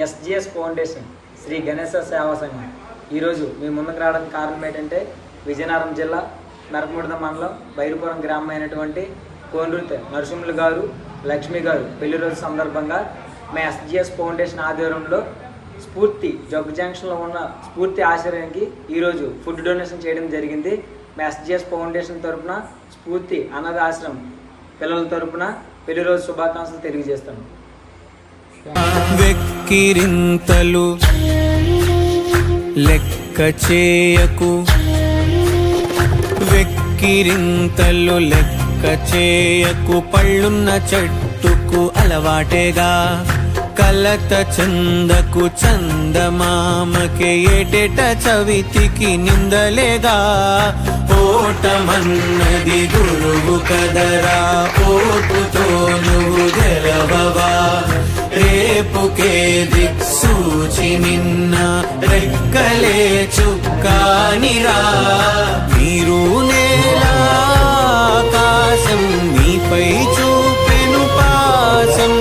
SGS foundation Shri Ganesha సేవా సంఘం ఈరోజు మీ ముందుకు రావడానికి కారణం ఏంటంటే విజయనగరం జిల్లా నరకముడిద మండలం బైరుపురం గ్రామం అయినటువంటి కోనృతి నరసింహులు గారు లక్ష్మి గారు పెళ్లి రోజు సందర్భంగా మా ఎస్జిఎస్ ఫౌండేషన్ ఆధ్వర్యంలో స్ఫూర్తి జగ్గు జంక్షన్లో ఉన్న స్ఫూర్తి ఆశ్రయానికి ఈరోజు ఫుడ్ డొనేషన్ చేయడం జరిగింది. మా ఎస్జిఎస్ ఫౌండేషన్ తరఫున స్ఫూర్తి అనాథ ఆశ్రమం పిల్లల తరఫున పెళ్లి రోజు శుభాకాంక్షలు తెలియజేస్తాను. వెక్కిరింతలు లెక్క చేయకు, వెక్కిరింతలు లెక్క చేయకు, పళ్ళున్న చెట్టుకు అలవాటేగా, కలత చందకు చందమామకే ఏటేట చవితికి నిందలేగా, ఓటమన్నది గురువు కదరా, ఓటుతో నువ్వు గెలవవా, రేపుకే దిక్సూచి నిన్న రెక్కలే చుక్కానిరా, మీరు నేల ఆకాశం నీపై చూపెను పాసం,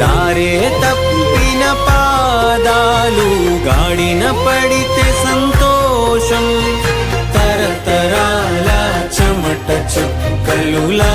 దారే తప్పిన పాదాలు గాడిన పడితే సంతోషం, తరతరాల చెమట చుక్కలులా